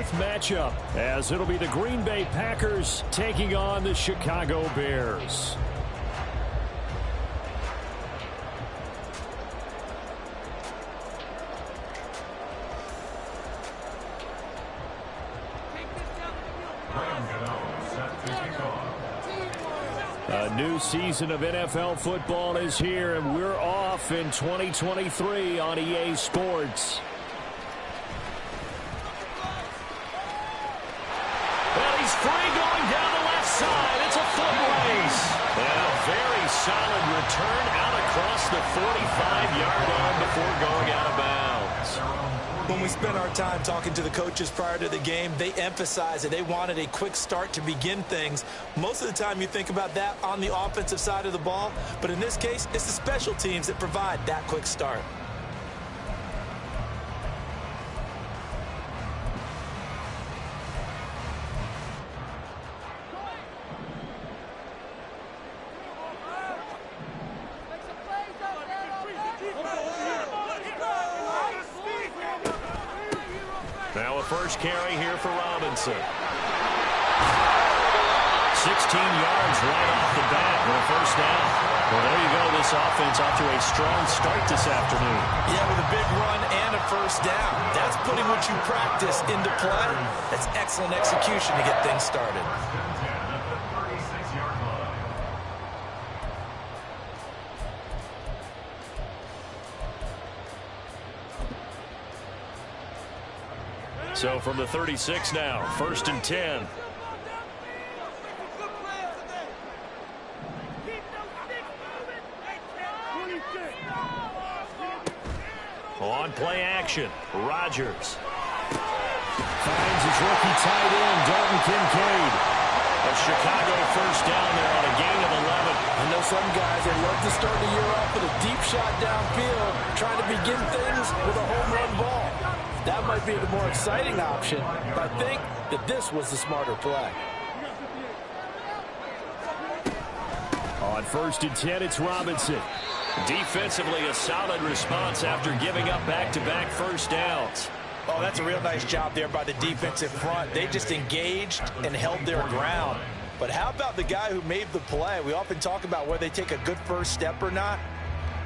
fourth matchup, as it'll be the Green Bay Packers taking on the Chicago Bears. A new season of NFL football is here, and we're off in 2023 on EA Sports. Well, he's free going down the left side. It's a foot race. And a very solid return out across the 45-yard line before going out of bounds. When we spent our time talking to the coaches prior to the game, they emphasized that they wanted a quick start to begin things. Most of the time you think about that on the offensive side of the ball, but in this case, it's the special teams that provide that quick start. Now a first carry here for Robinson. 16 yards right off the bat for a first down. Well, there you go. This offense off to a strong start this afternoon. Yeah, with a big run and a first down. That's putting what you practice into play. That's excellent execution to get things started. So from the 36 now, 1st and 10. On play action, Rodgers finds his rookie tight end, Dalton Kincaid. A Chicago first down there on a gain of 11. I know some guys, they love to start the year off with a deep shot downfield, trying to begin things with a home run ball. That might be the more exciting option, but I think that this was the smarter play. On 1st and 10, it's Robinson. Defensively, a solid response after giving up back-to-back first downs. Oh, that's a real nice job there by the defensive front. They just engaged and held their ground. But how about the guy who made the play? We often talk about whether they take a good first step or not.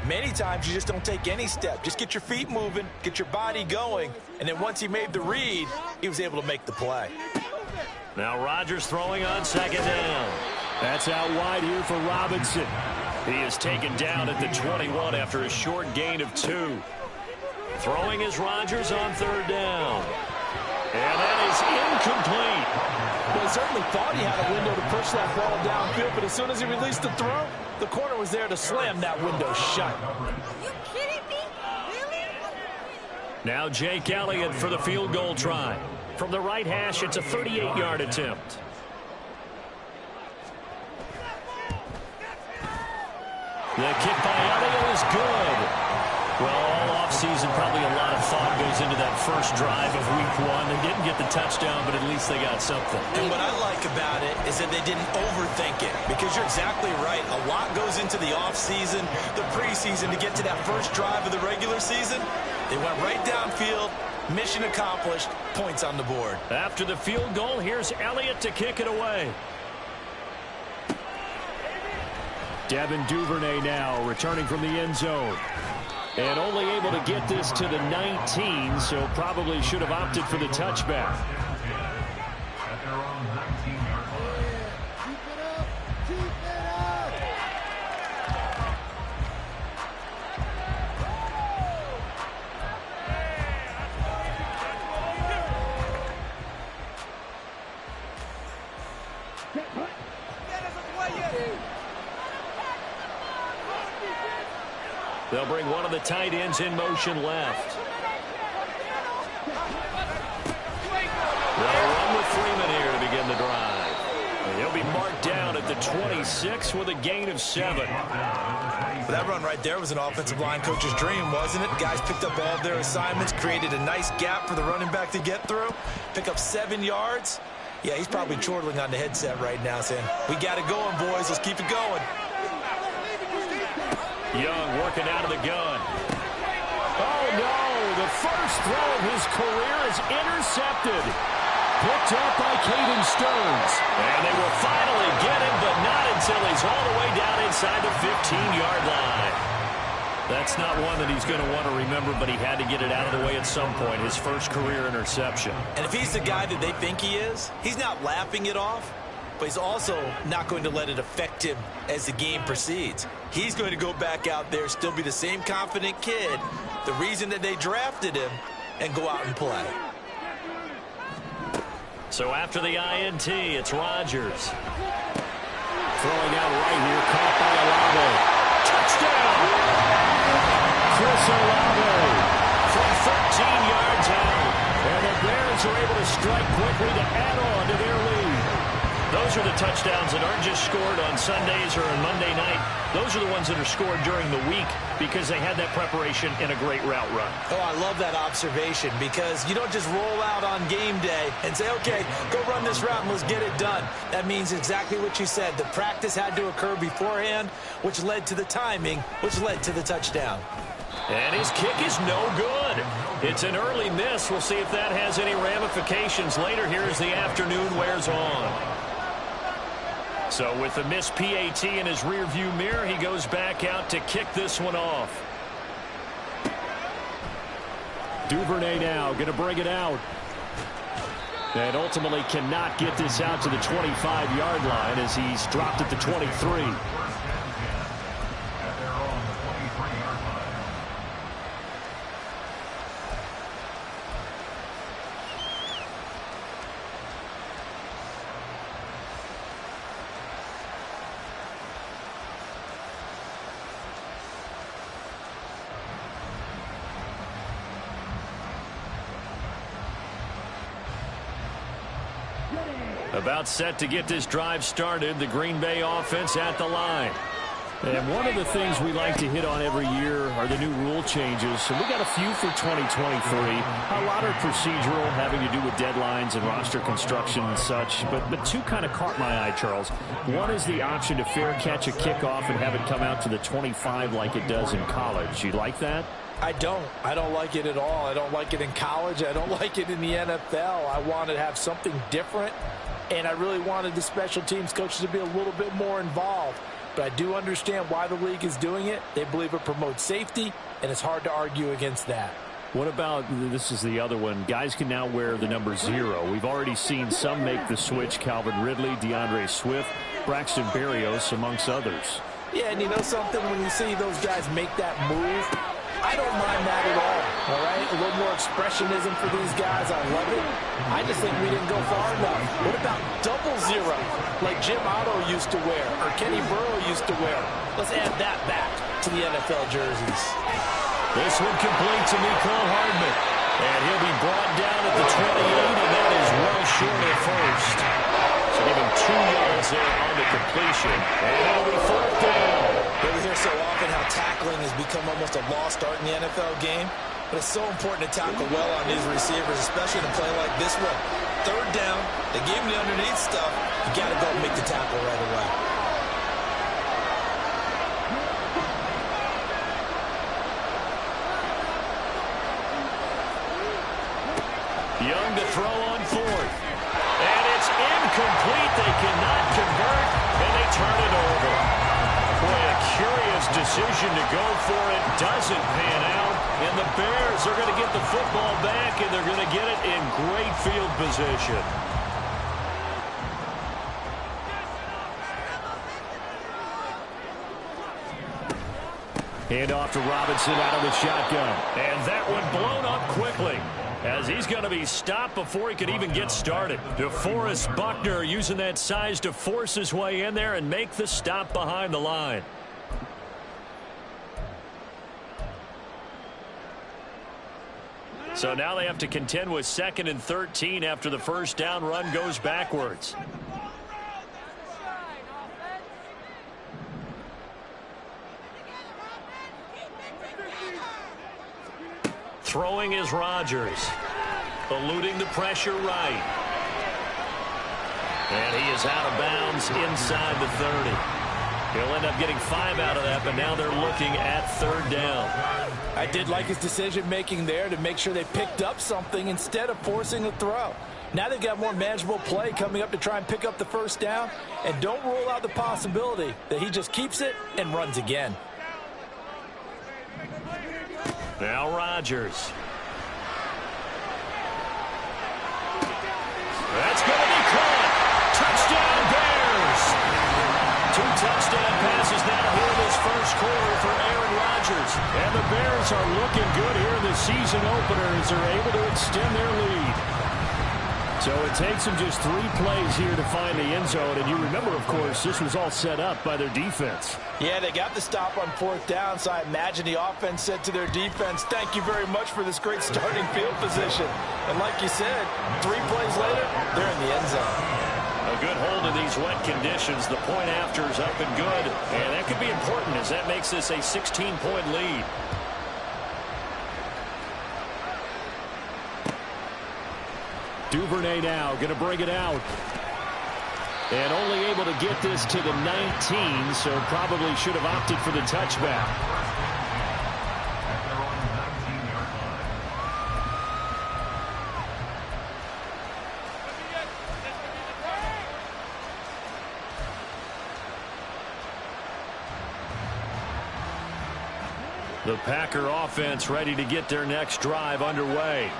Many times you just don't take any step. Just get your feet moving, get your body going, and then once he made the read, he was able to make the play. Now Rodgers throwing on 2nd down. That's out wide here for Robinson. He is taken down at the 21 after a short gain of 2. Throwing is Rodgers on 3rd down. And that is incomplete. Well, he certainly thought he had a window to push that ball downfield, but as soon as he released the throw, the corner was there to slam that window shut. You kidding me? Really? Now Jake Elliott for the field goal try. From the right hash, it's a 38-yard attempt. The kick by Elliott is good. Well, all offseason, probably a lot of thought goes into that first drive of week 1. They didn't get the touchdown, but at least they got something. And what I like about it is that they didn't overthink it, because you're exactly right. A lot goes into the offseason, the preseason, to get to that first drive of the regular season. They went right downfield, mission accomplished, points on the board. After the field goal, here's Elliott to kick it away. Devin Duvernay now returning from the end zone. And only able to get this to the 19, so probably should have opted for the touchback. They'll bring one of the tight ends in motion left. They'll run with Freeman here to begin the drive. And he'll be marked down at the 26 with a gain of 7. That run right there was an offensive line coach's dream, wasn't it? Guys picked up all of their assignments, created a nice gap for the running back to get through, pick up 7 yards. Yeah, he's probably chortling on the headset right now saying, we got it going, boys. Let's keep it going. Young working out of the gun. Oh, no. The first throw of his career is intercepted. Picked up by Caden Stearns. And they will finally get him, but not until he's all the way down inside the 15-yard line. That's not one that he's going to want to remember, but he had to get it out of the way at some point, his first career interception. And if he's the guy that they think he is, he's not laughing it off, but he's also not going to let it affect him as the game proceeds. He's going to go back out there, still be the same confident kid, the reason that they drafted him, and go out and play. So after the INT, it's Rodgers. Throwing out right here, caught by Olave. Touchdown! Chris Olave from 13 yards out. And the Bears are able to strike quickly to add on to their lead. Those are the touchdowns that aren't just scored on Sundays or on Monday night. Those are the ones that are scored during the week because they had that preparation and a great route run. Oh, I love that observation because you don't just roll out on game day and say, okay, go run this route and let's get it done. That means exactly what you said. The practice had to occur beforehand, which led to the timing, which led to the touchdown. And his kick is no good. It's an early miss. We'll see if that has any ramifications later here as the afternoon wears on. So with the missed PAT in his rearview mirror, he goes back out to kick this one off. Duvernay now going to bring it out. And ultimately cannot get this out to the 25-yard line as he's dropped at the 23. About set to get this drive started, the Green Bay offense at the line. And one of the things we like to hit on every year are the new rule changes. So we got a few for 2023. A lot are procedural, having to do with deadlines and roster construction and such. But two kind of caught my eye, Charles. One is the option to fair catch a kickoff and have it come out to the 25 like it does in college. You like that? I don't like it at all. I don't like it in college. I don't like it in the NFL. I want to have something different. And I really wanted the special teams coaches to be a little bit more involved. But I do understand why the league is doing it. They believe it promotes safety, and it's hard to argue against that. What about, this is the other one, guys can now wear the number 0. We've already seen some make the switch, Calvin Ridley, DeAndre Swift, Braxton Berrios, amongst others. Yeah, and you know something, when you see those guys make that move, I don't mind that at all right? A little more expressionism for these guys. I love it. I just think we didn't go far enough. What about 00, like Jim Otto used to wear or Kenny Burrow used to wear? Let's add that back to the NFL jerseys. This one complete to Mecole Hardman. And he'll be brought down at the 28, and that is well short of first. So give him 2 yards there on the completion. And it'll be 4th down. We hear so often how tackling has become almost a lost art in the NFL game. But it's so important to tackle well on these receivers, especially in a play like this one. 3rd down, they gave him the underneath stuff. You got to go and make the tackle right away. Young to throw on 4th. And it's incomplete. They cannot convert, and they turn it over. Boy, a curious decision to go for it. Doesn't pan out. And the Bears are going to get the football back, and they're going to get it in great field position. Hand off to Robinson out of the shotgun. And that one blown up quickly, as he's going to be stopped before he could even get started. DeForest Buckner using that size to force his way in there and make the stop behind the line. So now they have to contend with 2nd and 13 after the first down run goes backwards. Throwing is Rodgers. Eluding the pressure right. And he is out of bounds inside the 30. He'll end up getting 5 out of that, but now they're looking at 3rd down. I did like his decision-making there to make sure they picked up something instead of forcing a throw. Now they've got more manageable play coming up to try and pick up the first down. And don't rule out the possibility that he just keeps it and runs again. Now Rodgers. That's going to be caught. Touchdown Bears. 2 touchdown passes now here in this first quarter for Aaron Rodgers. And the Bears are looking good here in the season opener as they're able to extend their lead. So it takes them just 3 plays here to find the end zone. And you remember, of course, this was all set up by their defense. Yeah, they got the stop on 4th down, so I imagine the offense said to their defense, thank you very much for this great starting field position. And like you said, 3 plays later, they're in the end zone. A good hold in these wet conditions. The point after is up and good. And that could be important as that makes this a 16-point lead. Duvernay now going to bring it out. And only able to get this to the 19, so probably should have opted for the touchback. The Packer offense ready to get their next drive underway.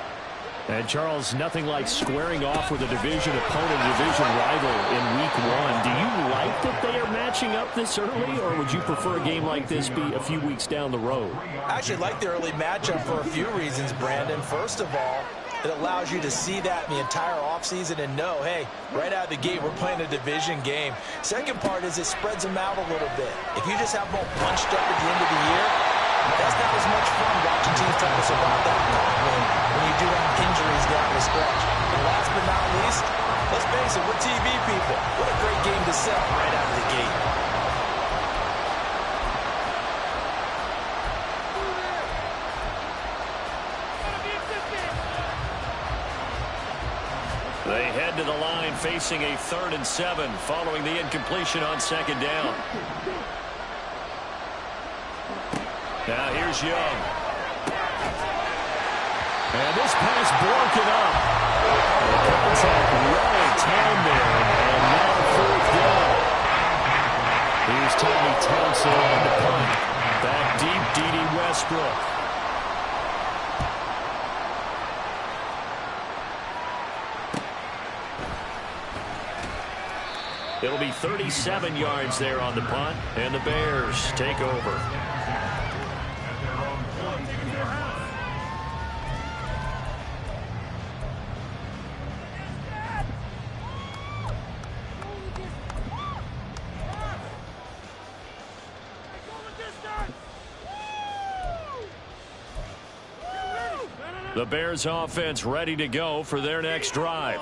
And, Charles, nothing like squaring off with a division opponent, a division rival in Week 1. Do you like that they are matching up this early, or would you prefer a game like this be a few weeks down the road? I actually like the early matchup for a few reasons, Brandon. First of all, it allows you to see that in the entire offseason and know, hey, right out of the gate, we're playing a division game. Second part is it spreads them out a little bit. If you just have them all bunched up at the end of the year, that's not as much fun watching teams trying to survive that when you do have injuries down the stretch. And last but not least, let's face it, we're TV people. What a great game to sell right out of the gate. They head to the line facing a 3rd and 7 following the incompletion on 2nd down. Now here's Young. And this pass broken up. Contact right down there. And now 4th down. Here's Tommy Townsend on the punt. Back deep, D.D. Westbrook. It'll be 37 yards there on the punt. And the Bears take over. The Bears offense ready to go for their next drive.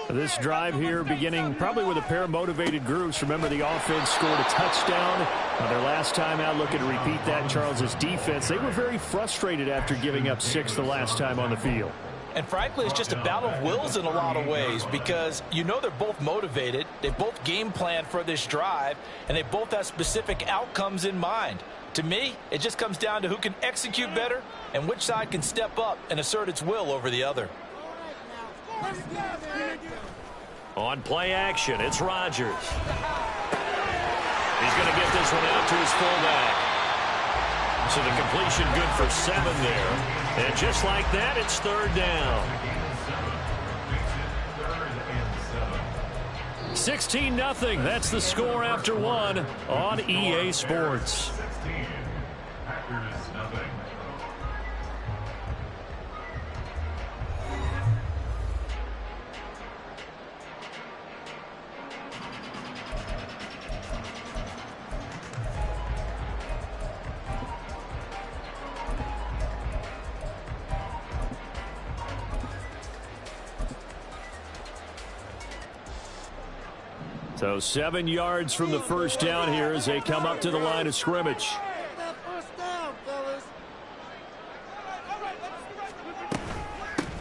This drive here beginning probably with a pair of motivated groups. Remember, the offense scored a touchdown on their last time out. Looking to repeat that in Charles's defense. They were very frustrated after giving up 6 the last time on the field. And frankly, it's just a battle of wills in a lot of ways because you know they're both motivated. They both game planned for this drive, and they both have specific outcomes in mind. To me, it just comes down to who can execute better and which side can step up and assert its will over the other. On play action, it's Rodgers. He's going to get this one out to his fullback. So the completion good for 7 there. And just like that, it's 3rd down. 16-0. That's the score after 1 on EA Sports. So 7 yards from the first down here as they come up to the line of scrimmage.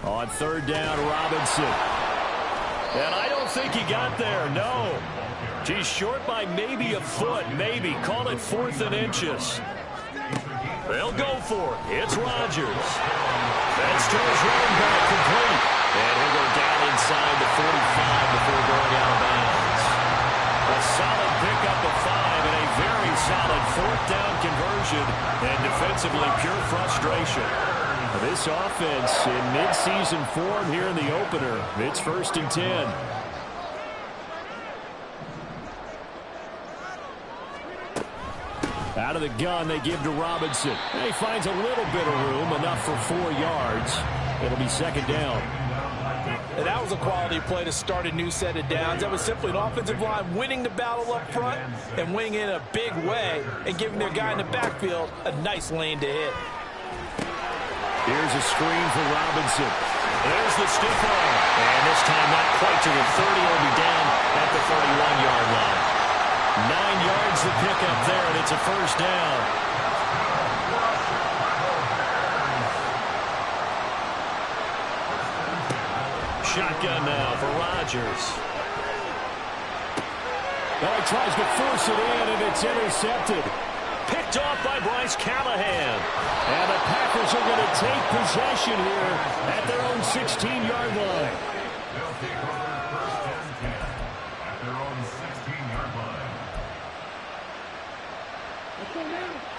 On 3rd down, Robinson. And I don't think he got there, no. He's short by maybe a foot, maybe. Call it 4th and inches. They'll go for it. It's Rodgers. That's to his running back, complete. And he'll go down inside the 45 before going out of bounds. A solid pickup of 5 and a very solid fourth down conversion. And defensively, pure frustration. This offense in midseason form here in the opener. It's 1st and 10. Out of the gun, they give to Robinson. And he finds a little bit of room, enough for 4 yards. It'll be 2nd down. And that was a quality play to start a new set of downs. That was simply an offensive line winning the battle up front and winning it in a big way and giving their guy in the backfield a nice lane to hit. Here's a screen for Robinson. There's the stiff arm. And this time not quite to the 30. He'll be down at the 31-yard line. 9 yards to pick up there, and it's a 1st down. Shotgun now for Rodgers. Well, he tries to force it in, and it's intercepted. Picked off by Bryce Callahan. And the Packers are going to take possession here at their own 16-yard line.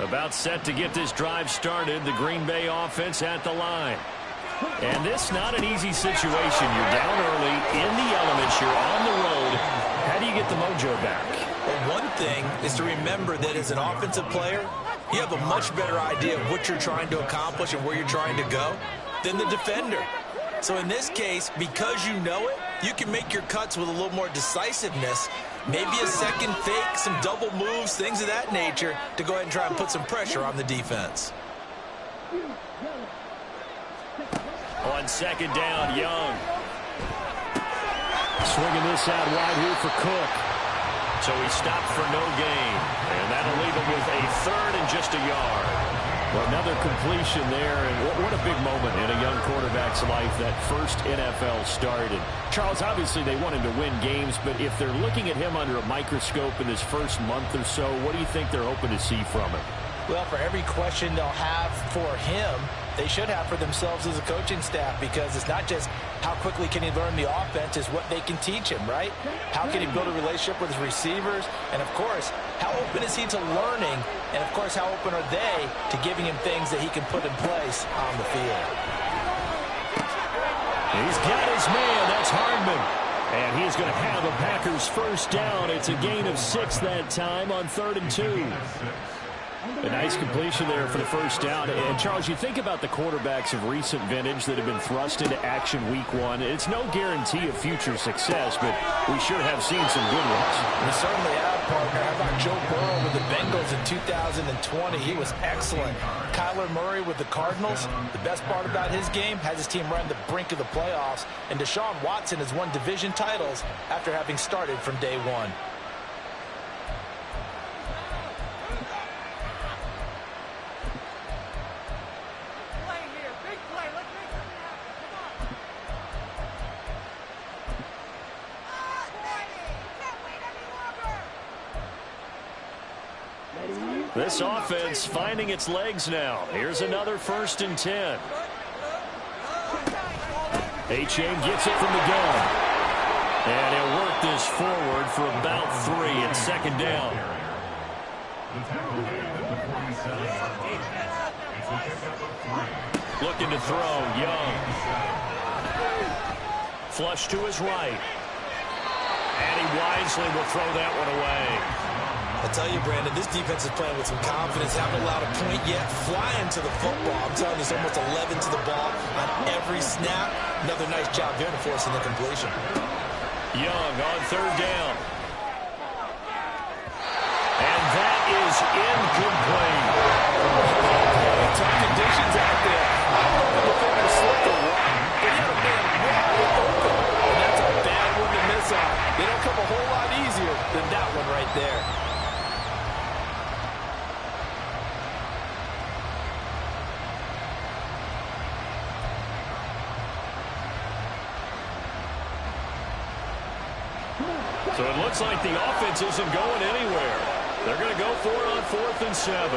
About set to get this drive started, the Green Bay offense at the line. And this not an easy situation. You're down early, in the elements, you're on the road. How do you get the mojo back? Well, one thing is to remember that as an offensive player, you have a much better idea of what you're trying to accomplish and where you're trying to go than the defender. So in this case, because you know it, you can make your cuts with a little more decisiveness, maybe a second fake, some double moves, things of that nature, to go ahead and try and put some pressure on the defense. On 2nd down, Young. Swinging this out wide here for Cook. So he stopped for no gain. And that'll leave him with a 3rd and just a yard. Well, another completion there, and what a big moment in a young quarterback's life, that first NFL start. And Charles, obviously they want him to win games, but if they're looking at him under a microscope in his first month or so, what do you think they're hoping to see from him? Well, for every question they'll have for him, they should have for themselves as a coaching staff, because it's not just how quickly can he learn the offense, it's what they can teach him, right? How can he build a relationship with his receivers? And, of course, how open is he to learning? And, of course, how open are they to giving him things that he can put in place on the field? He's got his man. That's Hardman. And he's going to have the Packers 1st down. It's a gain of 6 that time on 3rd and 2. A nice completion there for the 1st down. And, Charles, you think about the quarterbacks of recent vintage that have been thrust into action week 1. It's no guarantee of future success, but we sure have seen some good ones. We certainly have, partner. How about Joe Burrow with the Bengals in 2020? He was excellent. Kyler Murray with the Cardinals. The best part about his game, has his team right on the brink of the playoffs. And Deshaun Watson has won division titles after having started from day 1. This offense finding its legs now. Here's another 1st and 10. Achane gets it from the gun. And he'll work this forward for about 3 at 2nd down. Looking to throw, Young. Flush to his right. And he wisely will throw that one away. I tell you, Brandon, this defense is playing with some confidence. Haven't allowed a point yet. Flying to the football. I'm telling you, there's almost 11 to the ball on every snap. Another nice job there to force the completion. Young on 3rd down. And that is incomplete. Tough conditions out there. I don't know if the defender slipped or what, but he had a man wide open. And that's a bad one to miss on. They don't come a whole lot easier than that one right there. So it looks like the offense isn't going anywhere. They're going to go for it on 4th and 7.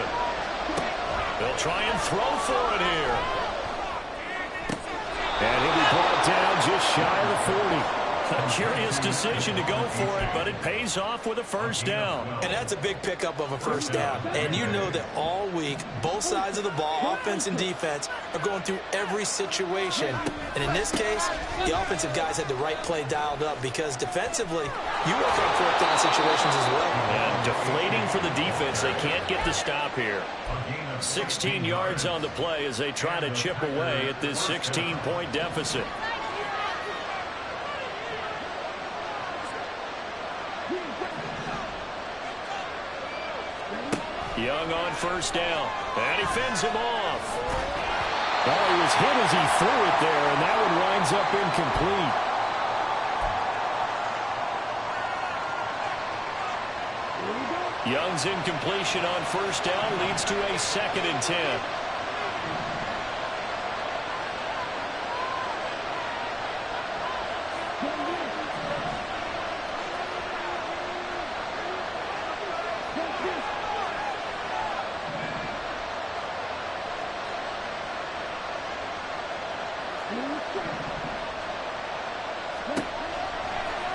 They'll try and throw for it here. And he'll be brought down just shy of the 40. A curious decision to go for it, but it pays off with a first down. And that's a big pickup of a first down. And you know that all week, both sides of the ball, offense and defense, are going through every situation. And in this case, the offensive guys had the right play dialed up because defensively, you work on fourth down situations as well. And deflating for the defense. They can't get the stop here. 16 yards on the play as they try to chip away at this 16-point deficit. Young on first down, and he fends him off. Well, he was hit as he threw it there, and that one winds up incomplete. Young's incompletion on first down leads to a 2nd and 10.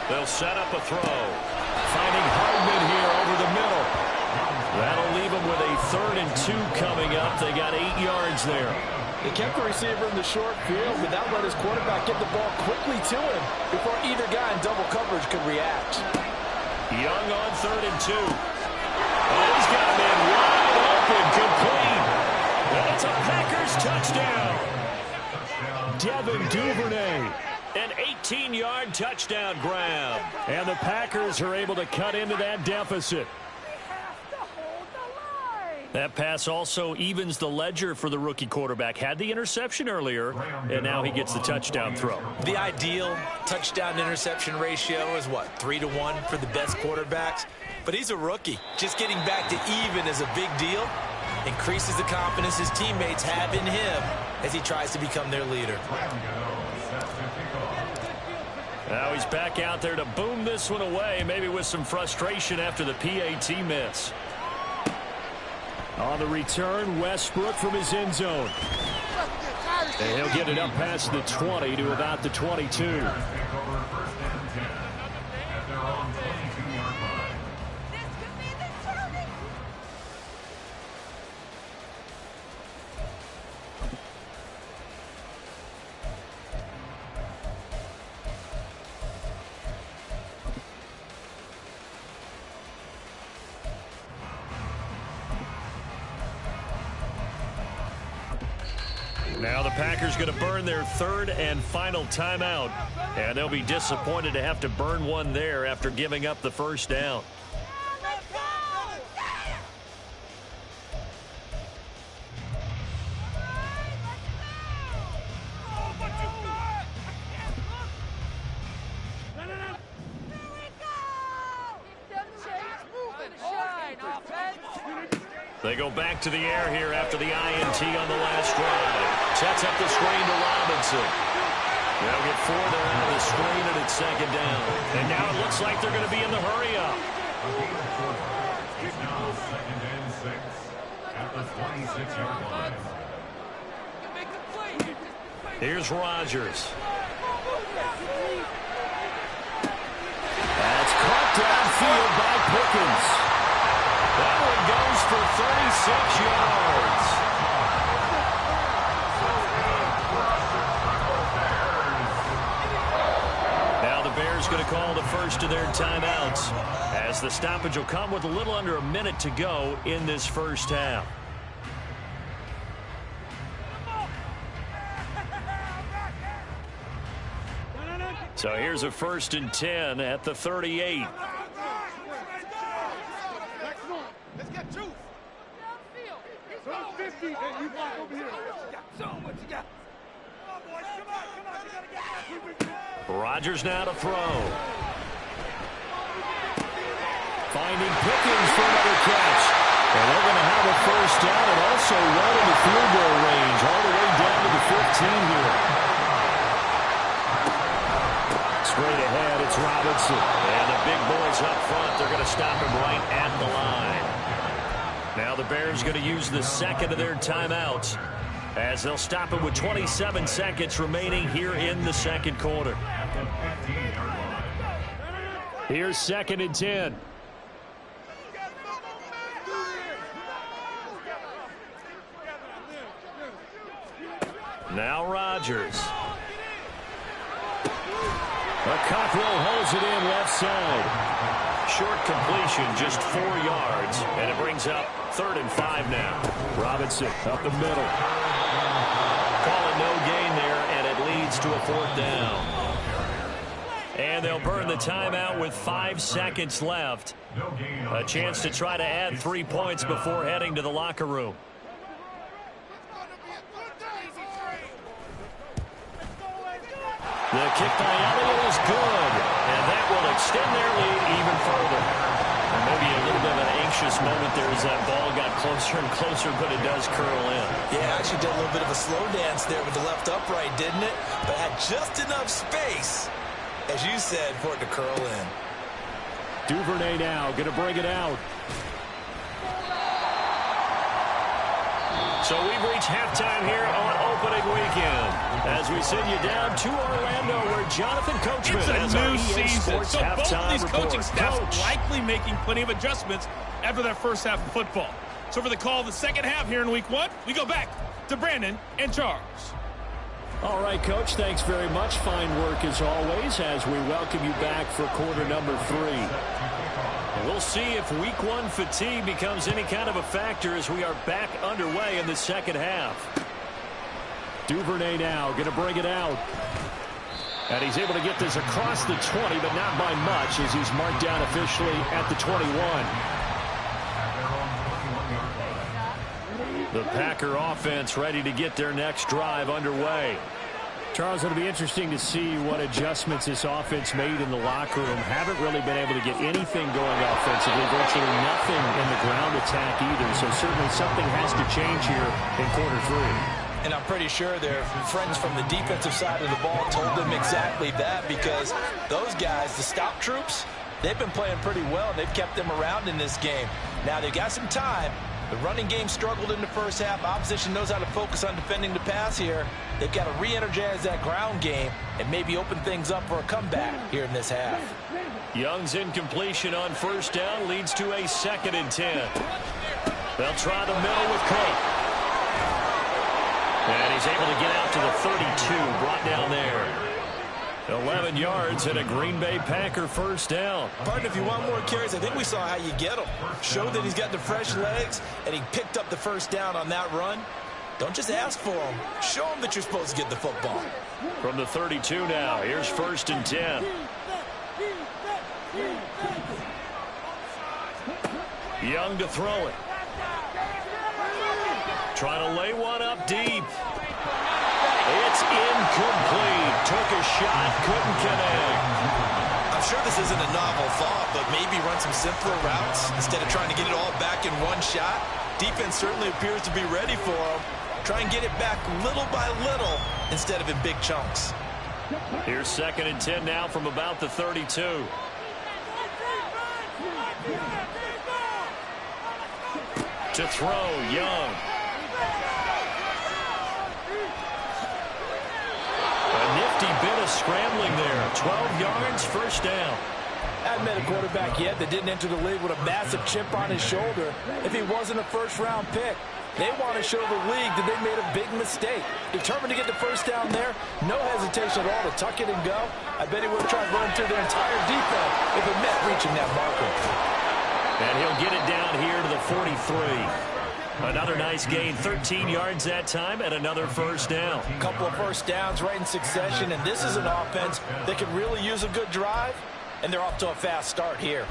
They'll set up a throw. Finding Hardman here over the middle. That'll leave them with a 3rd and 2 coming up. They got 8 yards there. They kept the receiver in the short field, but that let his quarterback get the ball quickly to him before either guy in double coverage could react. Young on 3rd and 2. Oh, he's got a man wide open, complete. And it's a Packers touchdown. Devin Duvernay. An 18-yard touchdown grab. And the Packers are able to cut into that deficit. That pass also evens the ledger for the rookie quarterback. Had the interception earlier, and now he gets the touchdown throw. The ideal touchdown-interception ratio is, what, 3-to-1 for the best quarterbacks? But he's a rookie. Just getting back to even is a big deal. Increases the confidence his teammates have in him as he tries to become their leader. Now he's back out there to boom this one away, maybe with some frustration after the PAT miss. On the return, Westbrook from his end zone. And he'll get it up past the 20 to about the 22. Now the Packers going to burn their 3rd and final timeout. And they'll be disappointed to have to burn one there after giving up the first down. They go back to the air here after the INT on the last drive. Sets up the screen to Robinson. They'll get 4 there out of the screen, and it's 2nd down. And now it looks like they're going to be in the hurry-up. Here's Rodgers. That's caught downfield by Pickens. That one goes for 36 yards. Now the Bears going to call the first of their timeouts, as the stoppage will come with a little under a minute to go in this first half. So here's a 1st and 10 at the 38. Let's get juice. 50, and you walk over here. What you got? Come on, boys. Come on. You gotta get that. Rodgers now to throw. Finding Pickens for another catch. And they're going to have a first down and also run into field goal range all the way down to the 15 here. Straight ahead, it's Robinson. And the big boys up front, they're going to stop him right at the line. Now the Bears going to use the 2nd of their timeouts. as they'll stop it with 27 seconds remaining here in the second quarter. Here's 2nd and 10. Now Rodgers. Cockrell holds it in left side. Short completion, just 4 yards, and it brings up 3rd and 5 now. Robinson up the middle. Call it no gain there, and it leads to a 4th down. And they'll burn the timeout with 5 seconds left. A chance to try to add 3 points before heading to the locker room. The kick by Elliott is good, and that will extend their lead even further. And maybe a little bit of an anxious moment there as that ball got closer and closer, but it does curl in. Yeah, actually did a little bit of a slow dance there with the left upright, didn't it? But had just enough space, as you said, for it to curl in. Duvernay now going to bring it out. So we've reached halftime here on opening weekend as we send you down to Orlando where Jonathan Coachman has our new EA season. Sports So both of these report. coaching staffs Coach. likely making plenty of adjustments after that first half of football. So for the call of the second half here in week 1, we go back to Brandon and Charles. All right, Coach, thanks very much. Fine work as always as we welcome you back for quarter number 3. And we'll see if week 1 fatigue becomes any kind of a factor as we are back underway in the second half. Duvernay now going to bring it out. And he's able to get this across the 20, but not by much as he's marked down officially at the 21. The Packer offense ready to get their next drive underway. Charles, it'll be interesting to see what adjustments this offense made in the locker room. Haven't really been able to get anything going offensively, virtually nothing in the ground attack either. So certainly something has to change here in quarter 3. And I'm pretty sure their friends from the defensive side of the ball told them exactly that, because those guys, the stop troops, they've been playing pretty well, and they've kept them around in this game. Now, they've got some time. The running game struggled in the first half. Opposition knows how to focus on defending the pass here. They've got to re-energize that ground game and maybe open things up for a comeback here in this half. Young's incompletion on first down leads to a 2nd and 10. They'll try the middle with Cook. And he's able to get out to the 32, brought down there. 11 yards and a Green Bay Packer first down. Partner, if you want more carries, I think we saw how you get him. Showed that he's got the fresh legs, and he picked up the first down on that run. Don't just ask for him. Show him that you're supposed to get the football. From the 32 now, here's 1st and 10. Young to throw it. Trying to lay one up deep. It's incomplete. Took a shot, couldn't connect. I'm sure this isn't a novel thought, but maybe run some simpler routes instead of trying to get it all back in one shot. Defense certainly appears to be ready for him. Try and get it back little by little instead of in big chunks. Here's 2nd and 10 now from about the 32. To throw, Young. A nifty bit of scrambling there. 12 yards, first down. I haven't met a quarterback yet that didn't enter the league with a massive chip on his shoulder if he wasn't a first-round pick. They want to show the league that they made a big mistake. Determined to get the first down there, no hesitation at all to tuck it and go. I bet he would have tried running through their entire defense if it meant reaching that marker. And he'll get it down here to the 43. Another nice gain, 13 yards that time, and another first down. A couple of first downs right in succession, and this is an offense that could really use a good drive, and they're off to a fast start here.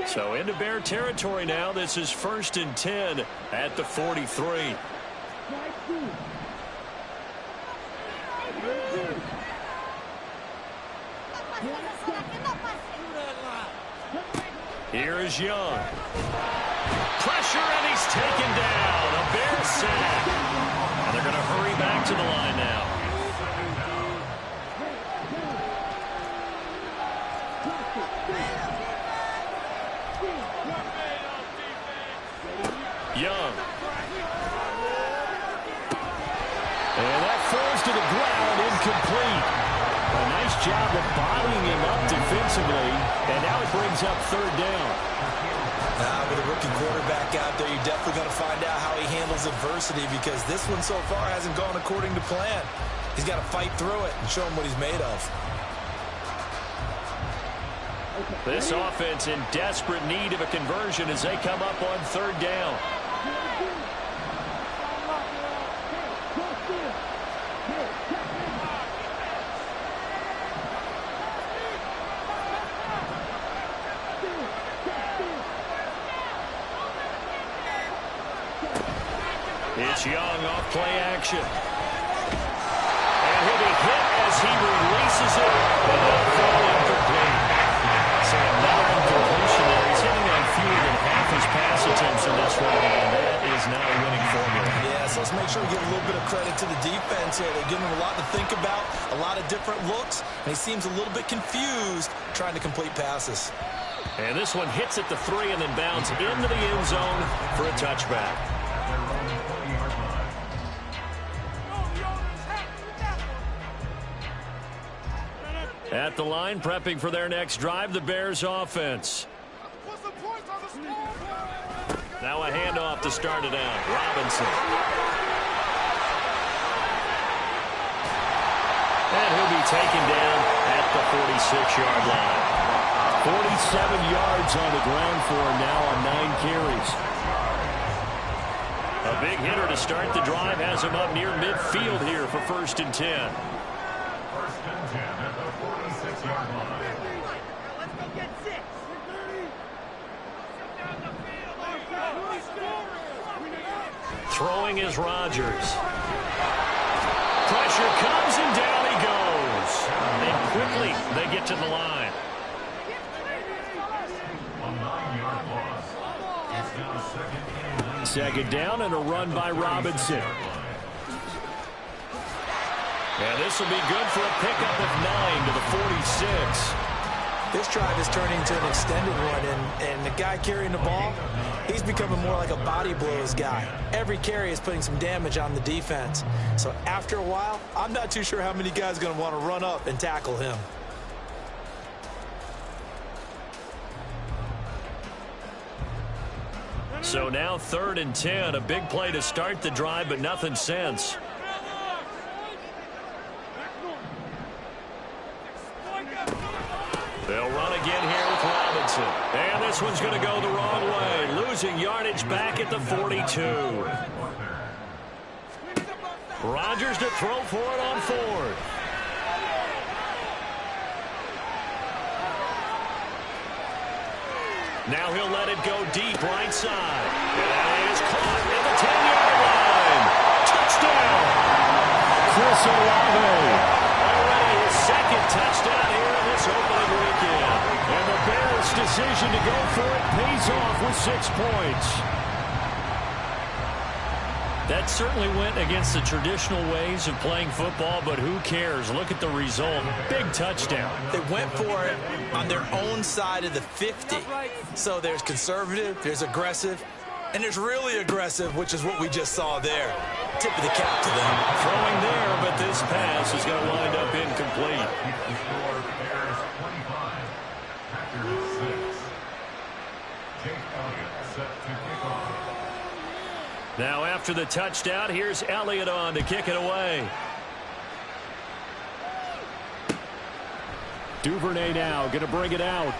So into Bear territory now. This is 1st and 10 at the 43. Here is Young. Pressure, and he's taken down. A Bear sack. And they're going to hurry back to the line now. falls to the ground, incomplete. A nice job of bodying him up defensively, and now it brings up third down. With a rookie quarterback out there, you're definitely going to find out how he handles adversity, because this one so far hasn't gone according to plan. He's got to fight through it and show him what he's made of. This offense in desperate need of a conversion as they come up on third down. It's Young off play action. And he'll be hit as he releases it. And it'll fall incomplete. So another incompletion there. He's hitting on fewer than half his pass attempts in this one, and that is not a winning formula. Yeah, so let's make sure we give a little bit of credit to the defense here. They're giving him a lot to think about, a lot of different looks, and he seems a little bit confused trying to complete passes. And this one hits at the 3 and then bounds into the end zone for a touchback. At the line, prepping for their next drive, the Bears offense. Now a handoff to start it out. Robinson. And he'll be taken down at the 46-yard line. 47 yards on the ground for him now on 9 carries. A big hitter to start the drive has him up near midfield here for 1st and 10. Throwing is Rodgers. Pressure comes and down he goes. And quickly they get to the line. Second down and a run by Robinson. And this will be good for a pickup of 9 to the 46. This drive is turning into an extended one, and the guy carrying the ball, he's becoming more like a body blows guy. Every carry is putting some damage on the defense. So after a while, I'm not too sure how many guys are going to want to run up and tackle him. So now 3rd and 10, a big play to start the drive, but nothing since. They'll run again here with Robinson. And this one's going to go the wrong way. Losing yardage back at the 42. Rodgers to throw for it on 4th. Now he'll let it go deep right side. And that is caught at the 10-yard line. Touchdown. Chris Olave. Already his 2nd touchdown here in this opening weekend. And the Bears' decision to go for it pays off with 6 points. That certainly went against the traditional ways of playing football, but who cares? Look at the result. Big touchdown. They went for it on their own side of the 50. So there's conservative, there's aggressive, and there's really aggressive, which is what we just saw there. Tip of the cap to them. Throwing there, but this pass is going to wind up incomplete. Now after the touchdown, here's Elliott on to kick it away. Duvernay now going to bring it out.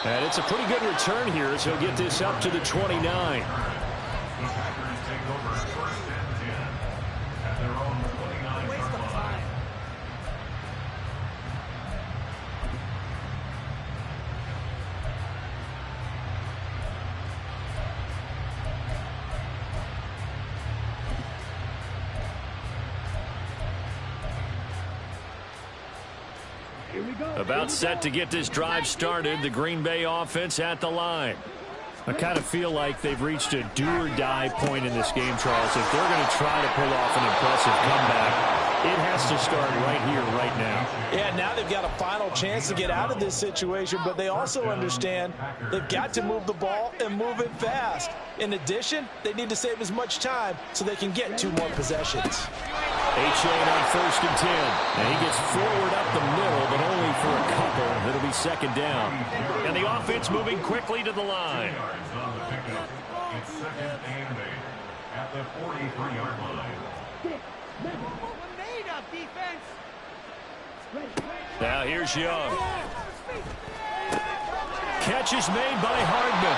And it's a pretty good return here as he'll get this up to the 29. About set to get this drive started. The Green Bay offense at the line. I kind of feel like they've reached a do-or-die point in this game, Charles. If they're going to try to pull off an impressive comeback, It has to start right here, right now. Yeah, now they've got a final chance to get out of this situation, but they also understand they've got to move the ball and move it fast. In addition, they need to save as much time so they can get 2 more possessions. Achane on 1st and 10. And he gets forward up the middle, but only for a couple. It'll be 2nd down. And the offense moving quickly to the line. At the 43-yard line. Now here's Young. Catch is made by Hardman.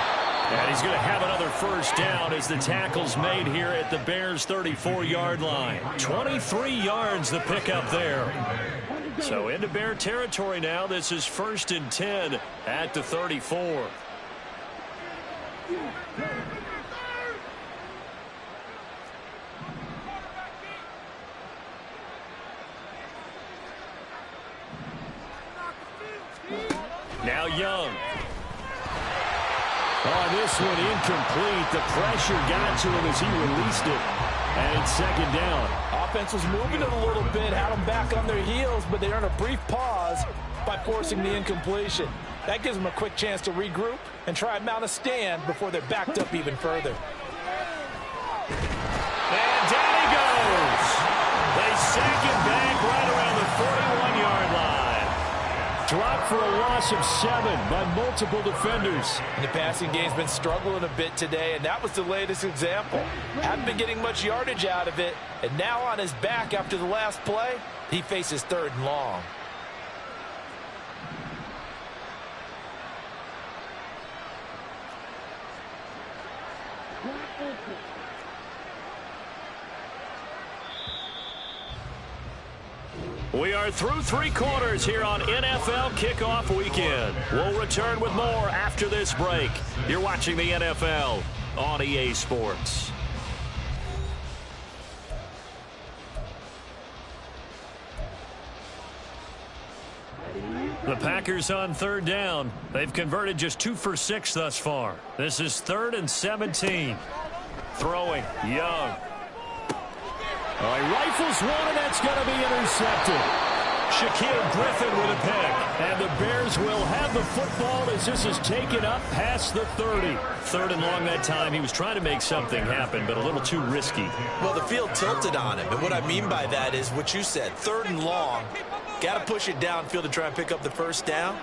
And he's going to have another 1st down as the tackle's made here at the Bears' 34-yard line. 23 yards the pickup there. So into Bear territory now. This is 1st and 10 at the 34. Now Young. On this one, incomplete. The pressure got to him as he released it. And it's 2nd down. Offense was moving it a little bit, had them back on their heels, but they earned a brief pause by forcing the incompletion. That gives them a quick chance to regroup and try and mount a stand before they're backed up even further. And down he goes. They sack him back right around the 41-yard line. Dropped for a loss of 7 by multiple defenders. And the passing game's been struggling a bit today, and that was the latest example. Haven't been getting much yardage out of it, and now on his back after the last play, he faces 3rd and long. We are through 3 quarters here on NFL Kickoff Weekend. We'll return with more after this break. You're watching the NFL on EA Sports. The Packers on 3rd down. They've converted just 2 for 6 thus far. This is 3rd and 17. Throwing, Young. He rifles one, and that's going to be intercepted. Shaquille Griffin with a pick. And the Bears will have the football as this is taken up past the 30. 3rd and long that time. He was trying to make something happen, but a little too risky. Well, the field tilted on him, and what I mean by that is what you said, 3rd and long. Got to push it downfield to try and pick up the 1st down.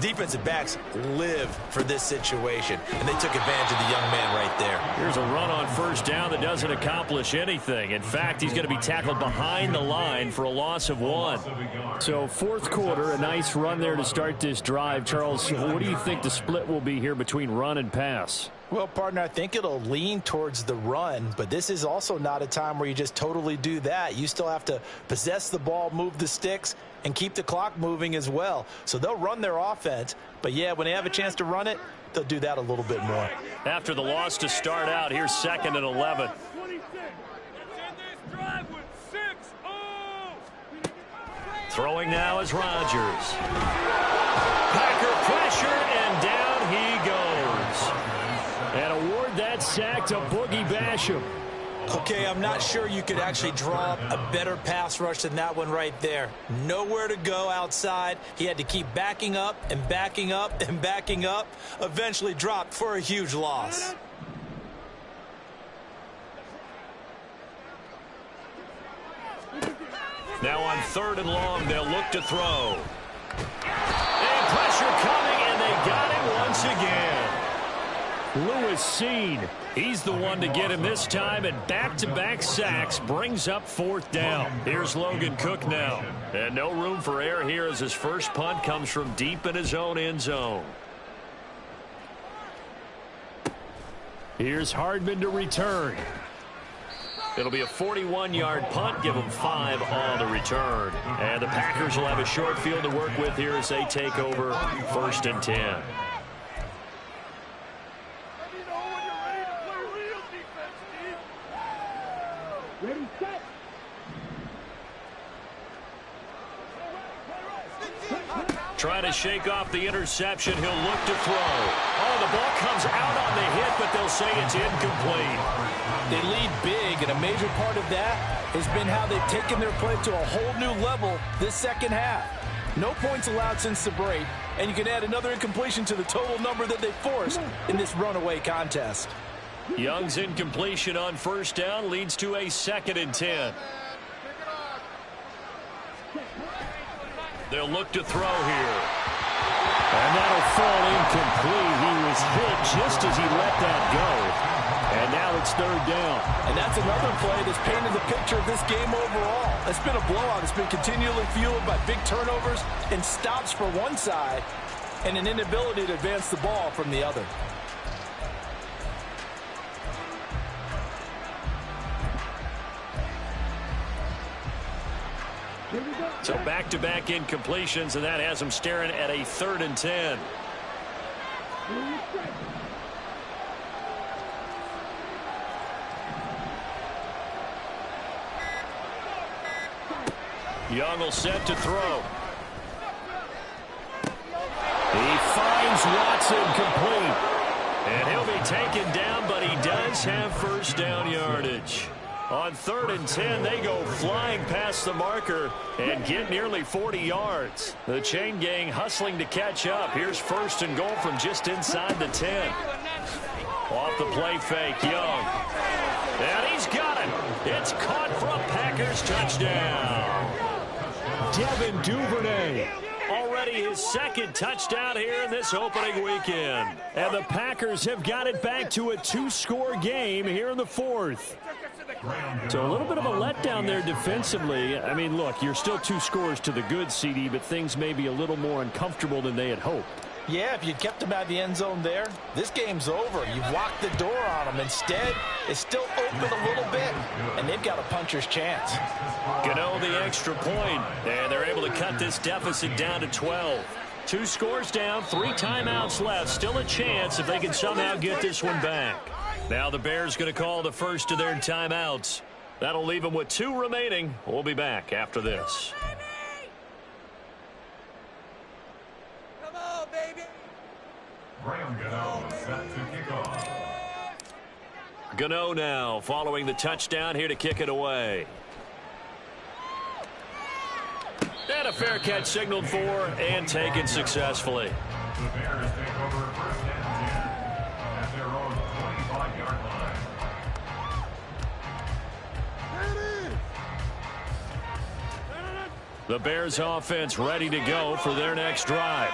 Defensive backs live for this situation, and they took advantage of the young man right there. Here's a run on 1st down that doesn't accomplish anything. In fact, he's going to be tackled behind the line for a loss of 1. So 4th quarter, a nice run there to start this drive. Charles, what do you think the split will be here between run and pass? Well, partner, I think it'll lean towards the run, but this is also not a time where you just totally do that. You still have to possess the ball, move the sticks, and keep the clock moving as well. So they'll run their offense, but yeah, when they have a chance to run it, they'll do that a little bit more. After the loss to start out, here's 2nd and 11. Throwing now is Rodgers. Packer pressure, and down he goes. And award that sack to Boogie Basham. Okay, I'm not sure you could actually draw a better pass rush than that one right there. Nowhere to go outside. He had to keep backing up and backing up and backing up. Eventually dropped for a huge loss. Now on 3rd and long, they'll look to throw. And pressure coming, and they got him once again. Lewis Cine, he's the one to get him this time, and back-to-back sacks brings up 4th down. Here's Logan Cook now. And no room for error here as his first punt comes from deep in his own end zone. Here's Hardman to return. It'll be a 41-yard punt, give them 5 on the return. And the Packers will have a short field to work with here as they take over 1st and 10. Ready, set. trying to shake off the interception. He'll look to throw. Oh, the ball comes out on the hit, but they'll say it's incomplete. They lead big, and a major part of that has been how they've taken their play to a whole new level this second half. No points allowed since the break, and you can add another incompletion to the total number that they forced in this runaway contest. Young's incompletion on first down leads to a 2nd and 10. They'll look to throw here. And that'll fall incomplete. He was hit just as he let that go. And now it's 3rd down. And that's another play that's painted the picture of this game overall. It's been a blowout. It's been continually fueled by big turnovers and stops for one side and an inability to advance the ball from the other. So back-to-back incompletions, and that has him staring at a 3rd and 10. Young will set to throw. He finds Watson complete. And he'll be taken down, but he does have first down yardage. On 3rd and 10, they go flying past the marker and get nearly 40 yards. The chain gang hustling to catch up. Here's 1st and goal from just inside the 10. Off the play fake, Young. And he's got it. It's caught for a Packers touchdown. Devin Duvernay. Already his 2nd touchdown here in this opening weekend. And the Packers have got it back to a 2-score game here in the 4th. So a little bit of a letdown there defensively. I mean, look, you're still 2 scores to the good, CD, but things may be a little more uncomfortable than they had hoped. Yeah, if you'd kept them out of the end zone there, this game's over. You've locked the door on them. Instead, it's still open a little bit, and they've got a puncher's chance. Gano the extra point, and they're able to cut this deficit down to 12. 2 scores down, 3 timeouts left. Still a chance if they can somehow get this one back. Now the Bears going to call the first of their timeouts. That'll leave them with 2 remaining. We'll be back after this. Come on, baby. Graham Gano set to kick off. Gano now following the touchdown here to kick it away. And a fair catch signaled for and taken successfully. The Bears take over 1st and 10 at their own 25-yard line. The Bears offense ready to go for their next drive.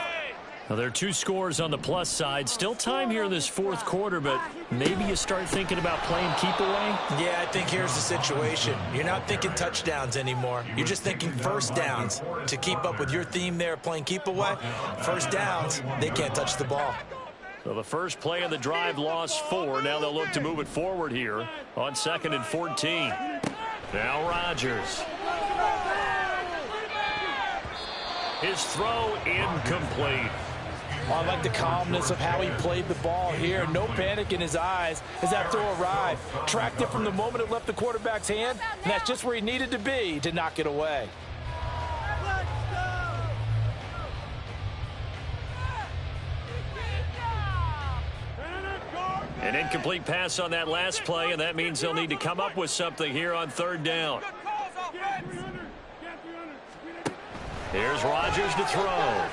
Now, there are 2 scores on the plus side. Still time here in this 4th quarter, but maybe you start thinking about playing keep away. Yeah, I think here's the situation. You're not thinking touchdowns anymore. You're just thinking first downs. To keep up with your theme there, playing keep away, first downs, they can't touch the ball. So the first play of the drive lost 4. Now they'll look to move it forward here on 2nd and 14. Now Rodgers. His throw incomplete. Oh, I like the calmness of how he played the ball here. No panic in his eyes as that throw arrived. Tracked it from the moment it left the quarterback's hand, and that's just where he needed to be to knock it away. An incomplete pass on that last play, and that means they'll need to come up with something here on 3rd down. Here's Rodgers to throw.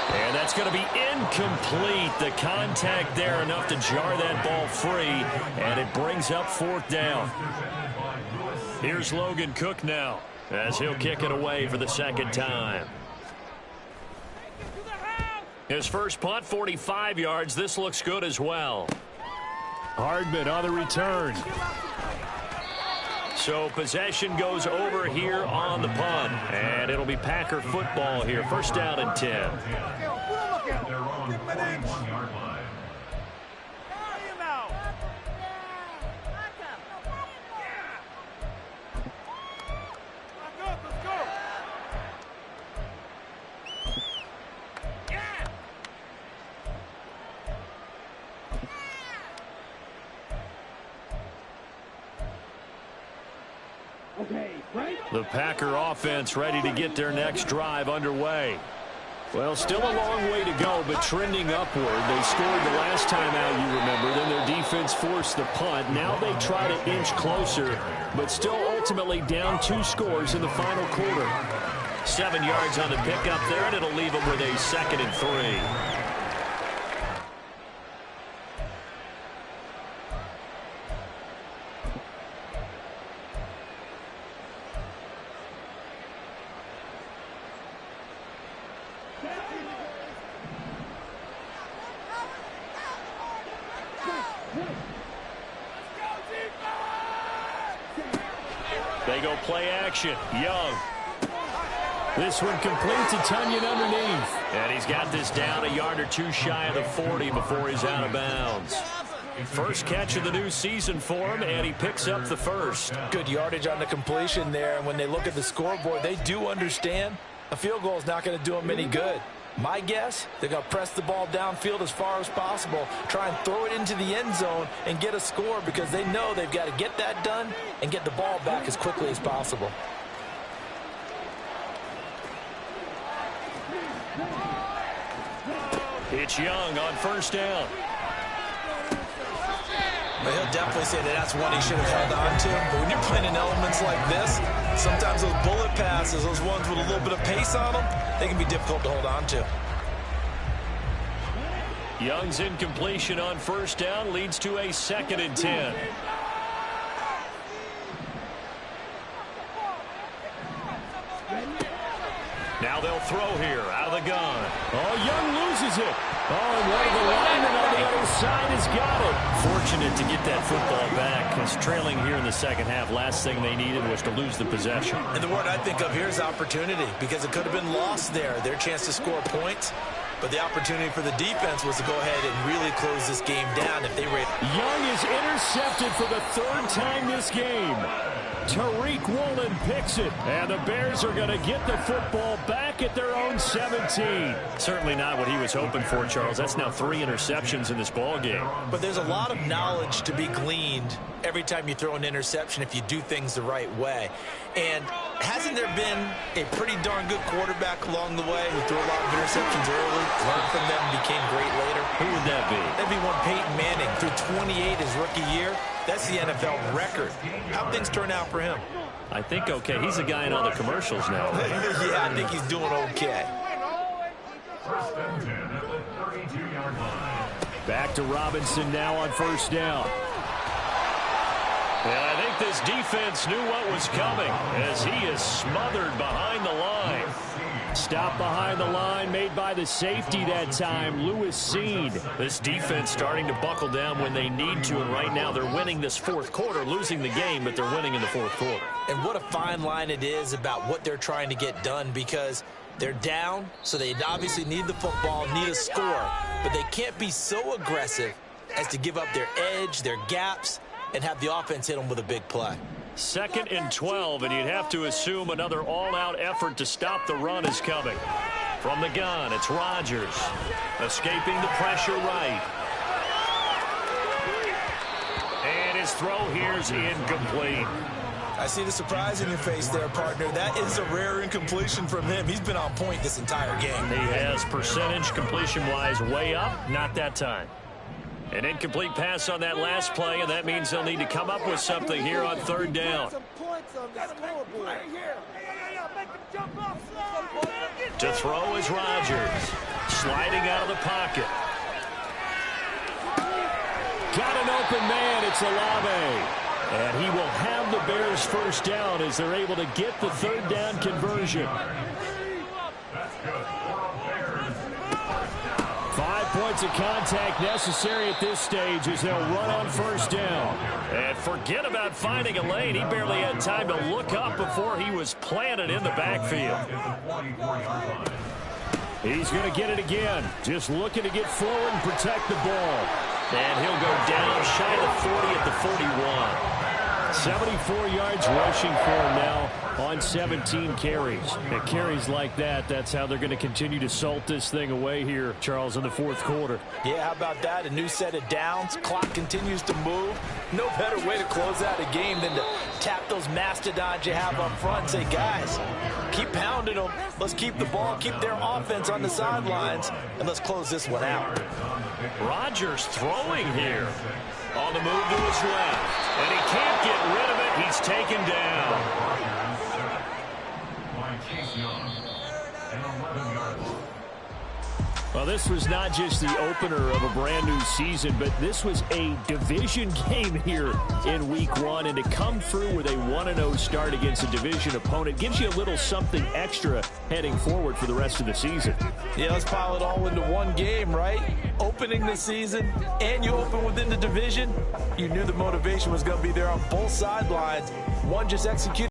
And that's going to be incomplete. The contact there enough to jar that ball free, and it brings up 4th down. Here's Logan Cook now as he'll kick it away for the 2nd time. His first punt, 45 yards. This looks good as well. Hardman on the return. So possession goes over here on the punt, and it'll be Packer football here. First down and 10. At their own 41-yard line. The Packer offense ready to get their next drive underway. Well, still a long way to go, but trending upward. They scored the last time out, you remember. Then their defense forced the punt. Now they try to inch closer, but still ultimately down 2 scores in the final quarter. 7 yards on the pickup there, and it'll leave them with a 2nd and 3. They go play action. Young. This one complete to Tunyon underneath. And he's got this down a yard or 2 shy of the 40 before he's out of bounds. First catch of the new season for him, and he picks up the first. Good yardage on the completion there, and when they look at the scoreboard, they do understand a field goal is not going to do them any good. My guess, they're going to press the ball downfield as far as possible, try and throw it into the end zone and get a score because they know they've got to get that done and get the ball back as quickly as possible. It's Young on first down. But he'll definitely say that that's one he should have held on to. But when you're playing in elements like this, sometimes those bullet passes, those ones with a little bit of pace on them, they can be difficult to hold on to. Young's incompletion on first down leads to a 2nd and 10. Now they'll throw here out of the gun. Oh, Young loses it. Oh, and one of the linemen on the other side has got it. Fortunate to get that football back, because trailing here in the second half, last thing they needed was to lose the possession. And the word I think of here is opportunity, because it could have been lost there. Their chance to score points, but the opportunity for the defense was to go ahead and really close this game down if they were. Young is intercepted for the 3rd time this game. Tariq Woolen picks it, and the Bears are going to get the football back at their own 17. Certainly not what he was hoping for, Charles. That's now 3 interceptions in this ball game. But there's a lot of knowledge to be gleaned every time you throw an interception if you do things the right way. And hasn't there been a pretty darn good quarterback along the way who threw a lot of interceptions early, learned from them, and became great later? Who would that be? That'd be one Peyton Manning. Threw 28 his rookie year. That's the NFL record. How'd things turn out for him? I think okay. He's a guy in all the commercials now. Yeah, I think he's doing okay. First and 10 at the 32-yard line. Back to Robinson now on first down. And I think this defense knew what was coming as he is smothered behind the line. Stop behind the line made by the safety that time, Lewis Seed. This defense starting to buckle down when they need to, and right now they're winning this 4th quarter, losing the game, but they're winning in the 4th quarter. And what a fine line it is about what they're trying to get done, because they're down, so they obviously need the football, need a score, but they can't be so aggressive as to give up their edge, their gaps, and have the offense hit them with a big play. 2nd and 12, and you'd have to assume another all-out effort to stop the run is coming. From the gun, it's Rodgers. Escaping the pressure right. And his throw here's incomplete. I see the surprise in your face there, partner. That is a rare incompletion from him. He's been on point this entire game. He has percentage completion-wise way up, not that time. An incomplete pass on that last play, and that means they'll need to come up with something here on 3rd down. To throw is Rodgers. Sliding out of the pocket. Got an open man, it's Olave. And he will have the Bears first down as they're able to get the 3rd down conversion. 5 points of contact necessary at this stage as they'll run on first down. And forget about finding a lane. He barely had time to look up before he was planted in the backfield. He's going to get it again. Just looking to get forward and protect the ball. And he'll go down shy of the 40 at the 41. 74 yards rushing for him now on 17 carries. And carries like that, that's how they're going to continue to salt this thing away here, Charles, in the fourth quarter. Yeah, how about that? A new set of downs. Clock continues to move. No better way to close out a game than to tap those mastodons you have up front and say, guys, keep pounding them. Let's keep the ball, keep their offense on the sidelines, and let's close this one out. Rodgers throwing here. On the move to his left. And he can't get rid of it. He's taken down. By Chase Young. And 11 yards. Well, this was not just the opener of a brand new season, but this was a division game here in week one. And to come through with a 1-0 start against a division opponent gives you a little something extra heading forward for the rest of the season. Yeah, let's pile it all into one game, right? Opening the season, and you open within the division. You knew the motivation was going to be there on both sidelines. One just executed.